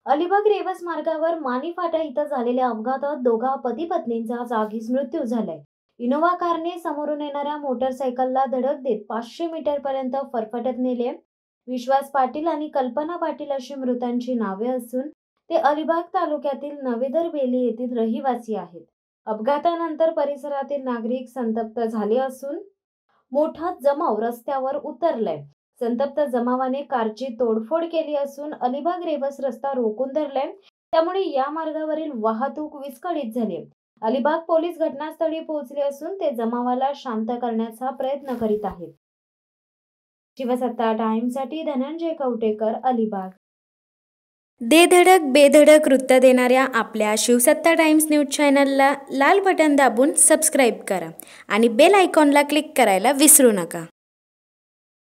अलिबाग रेवस मार्गावर मानी फाटा इथं झालेल्या अपघातात दोघा पती पत्नींचा जागीच मृत्यू झालाय। इनोव्हा कारने समोरून येणाऱ्या मोटरसायकलला धडक देत 500 मीटर पर्यंत फरफटत नेले। विश्वास पाटील आणि कल्पना पाटील अशी मृतांची नावे असून ते अलिबाग तालुक्यातील नवेदर बेली येथील रहिवासी आहेत। अपघातानंतर परिसरातील नागरिक संतप्त झाले असून मोठा जमाव रस्त्यावर उतरलाय। संतप्त जमावाने कारची तोडफोड केली असून अलिबाग रेवस रस्ता रोखून धरलाय। त्यामुळे या मार्गावरील वाहतूक विस्कळीत झाली। अलिबाग पोलीस घटनास्थळी पोहोचले असून ते जमावाला शांत करण्याचा प्रयत्न करीत आहेत। शिवसत्ता टाइम्ससाठी धनंजय कवटेकर, अलिबाग। दे धडक बेधडक वृत्त देणाऱ्या आपल्या शिवसत्ता टाइम्स न्यूज चॅनलला लाल बटन दाबून सबस्क्राईब करा आणि बेल आयकॉनला क्लिक करायला विसरू नका।